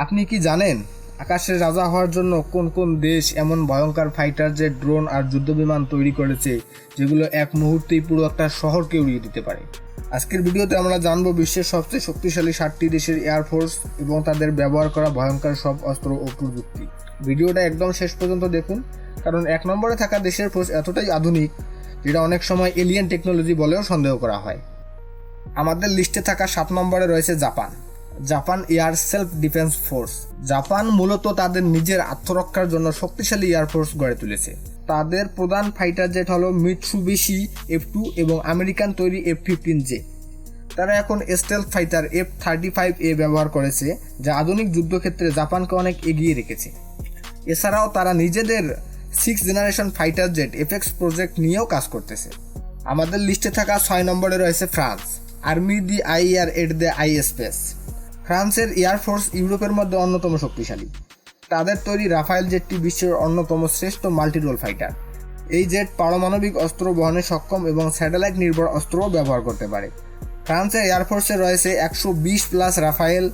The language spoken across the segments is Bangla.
আপনি কি জানেন আকাশের রাজা হওয়ার জন্য কোন কোন দেশ এমন ভয়ঙ্কর ফাইটার জেট, ড্রোন আর যুদ্ধবিমান তৈরি করেছে যেগুলো এক মুহূর্তেই পুরো একটা শহরকে উড়িয়ে দিতে পারে? আজকের ভিডিওতে আমরা জানবো বিশ্বের সবচেয়ে শক্তিশালী 7টি দেশের এয়ারফোর্স এবং তাদের ব্যবহার করা ভয়ঙ্কর সব অস্ত্র ও প্রযুক্তি। ভিডিওটা একদম শেষ পর্যন্ত দেখুন, কারণ 1 নম্বরে থাকা দেশের ফোর্স এতটাই আধুনিক যেটা অনেক সময় এলিয়েন টেকনোলজি বলেও সন্দেহ করা হয়। আমাদের লিস্টে থাকা 7 নম্বরে রয়েছে Japan. Japan air self defence force. Japan মূলত তাদের নিজের আত্মরক্ষার জন্য শক্তিশালী এয়ারফোর্স গড়ে তুলেছে। তাদের প্রধান ফাইটার জেট হলো মিৎসুবিশি F2 এবং আমেরিকান তৈরি F-15J। তারা এখন স্টেলথ ফাইটার F-35A ব্যবহার করেছে, যা আধুনিক যুদ্ধক্ষেত্রে জাপানকে অনেক এগিয়ে রেখেছে। এছাড়াও তারা নিজেদের 6th generation fighter jet FX project নিয়েও কাজ করতেছে। আমাদের লিস্টে থাকা 6 নম্বরে রয়েছে France. Army the Iyer at the I space. ফ্রান্সের এয়ারফোর্স ইউরোপের মধ্যে অন্যতম শক্তিশালী। তাদের তৈরি রাফায়েল জেটটি বিশ্বের অন্যতম শ্রেষ্ঠ মাল্টিরোল ফাইটার। এই জেট পারমাণবিক অস্ত্র বহনে সক্ষম এবং স্যাটেলাইট নির্ভর অস্ত্রও ব্যবহার করতে পারে। ফ্রান্সের এয়ারফোর্সে রয়েছে 120+ রাফায়েল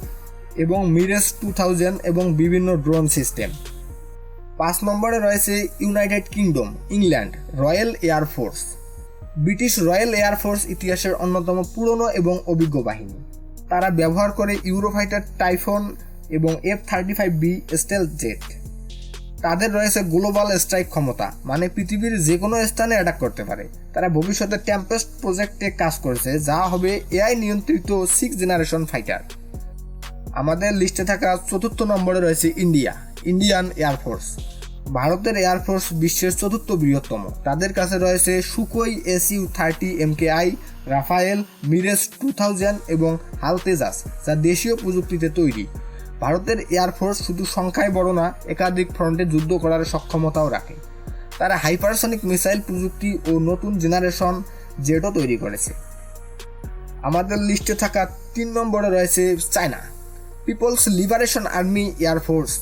এবং মিরেজ 2000 এবং বিভিন্ন ড্রোন সিস্টেম। 5 নম্বরে রয়েছে United kingdom, England royal air force. British royal air force ইতিহাসের অন্যতম পুরনো এবং অভিজ্ঞ বাহিনী। তারা ব্যবহার করে ইউরোফাইটার টাইফন এবং F-35B স্টেলথ জেট। তাদের রয়েছে গ্লোবাল স্ট্রাইক ক্ষমতা, মানে পৃথিবীর যে কোনো স্থানে অ্যাটাক করতে পারে। তারা ভবিষ্যতে টেম্পেস্ট প্রজেক্টে কাজ করছে, যা হবে এআই নিয়ন্ত্রিত 6th জেনারেশন ফাইটার। আমাদের লিস্টে থাকা 4র্থ নম্বরে রয়েছে ইন্ডিয়ান এয়ারফোর্স। ভারতের এয়ারফোর্স বিশ্বের 4র্থ বৃহত্তম। তাদের কাছে রয়েছে Sukhoi Su-30 MKI, Rafael, Mirage 2000 এবং হালতেজাস, যা দেশীয় প্রযুক্তিতে তৈরি। ভারতের এয়ারফোর্স শুধু সংখ্যায় বড় না, একাধিক ফ্রন্টে যুদ্ধ করার সক্ষমতাও রাখে। তারা হাইপারসনিক মিসাইল প্রযুক্তি ও নতুন জেনারেশন জেটও তৈরি করেছে। আমাদের লিস্টে থাকা 3 নম্বরে রয়েছে China. People's liberation army air force.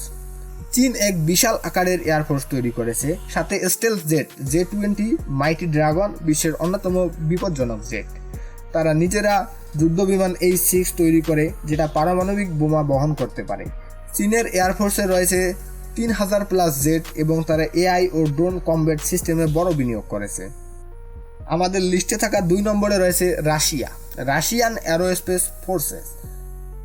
চীন এক বিশাল আকারের এয়ারফোর্স তৈরি করেছে, সাথে স্টেলথ জেট J-20 মাইটি ড্রাগন, বিশ্বের অন্যতম বিপজ্জনক জেট। তারা নিজেরা যুদ্ধবিমান H-6 তৈরি করে, যেটা পারমাণবিক বোমা বহন করতে পারে। চীনের এয়ারফোর্সে রয়েছে 3000+ জেট এবং তারা এআই ও ড্রোন কমব্যাট সিস্টেমে বড় বিনিয়োগ করেছে। আমাদের লিস্টে থাকা 2 নম্বরে রয়েছে রাশিয়ান অ্যারোস্পেস ফোর্সেস।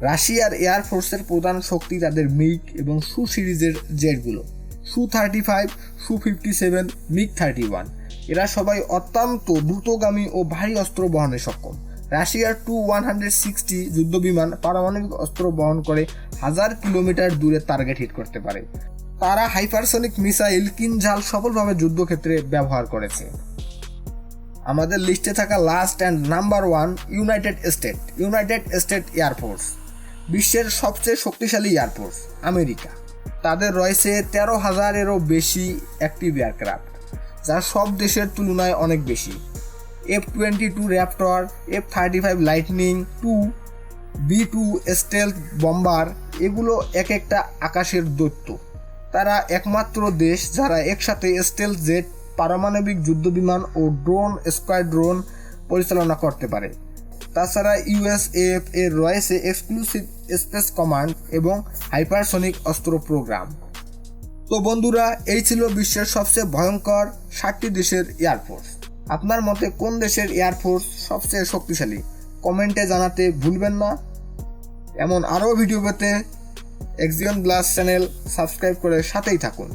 রাশিয়ার এয়ারফোর্সের প্রধান শক্তি তাদের মিগ এবং সু সিরিজের জেটগুলো, Su-35, Su-57, MiG-31। এরা সবাই অত্যন্ত দ্রুতগামী ও ভারী অস্ত্র বহনে সক্ষম। রাশিয়ার Tu-160 যুদ্ধবিমান পারমাণবিক অস্ত্র বহন করে 1000 কিলোমিটার দূরে টার্গেট হিট করতে পারে। তারা হাইপারসনিক মিসাইল কিনঝাল সফলভাবে যুদ্ধক্ষেত্রে ব্যবহার করেছে। আমাদের লিস্টে থাকা last and number 1 United state air force. বিশ্বের সবচেয়ে শক্তিশালী এয়ারফোর্স আমেরিকা। তাদের রয়েছে 13,000-এরও বেশি অ্যাক্টিভ এয়ারক্রাফট, যা সব দেশের তুলনায় অনেক বেশি। F-22 Raptor, F-35 lightning II, B-2 stealth bomber, এগুলো এক একটা আকাশের দৈত্য। তারা একমাত্র দেশ যারা একসাথে স্টেলথ জেট, পারমাণবিক যুদ্ধবিমান ও ড্রোন স্কোয়াড্রন পরিচালনা করতে পারে। তাছাড়া USAF এর রয়েছে এক্সক্লুসিভ স্পেস কমান্ড এবং হাইপারসনিক অস্ত্র প্রোগ্রাম। তো বন্ধুরা, এই ছিল বিশ্বের সবচেয়ে ভয়ঙ্কর 7টি দেশের এয়ারফোর্স। আপনার মতে কোন দেশের এয়ারফোর্স সবচেয়ে শক্তিশালী? কমেন্টে জানাতে ভুলবেন না। এমন আরও ভিডিও পেতে এক্সিয়ন ব্লাস্ট চ্যানেল সাবস্ক্রাইব করে সাথেই থাকুন।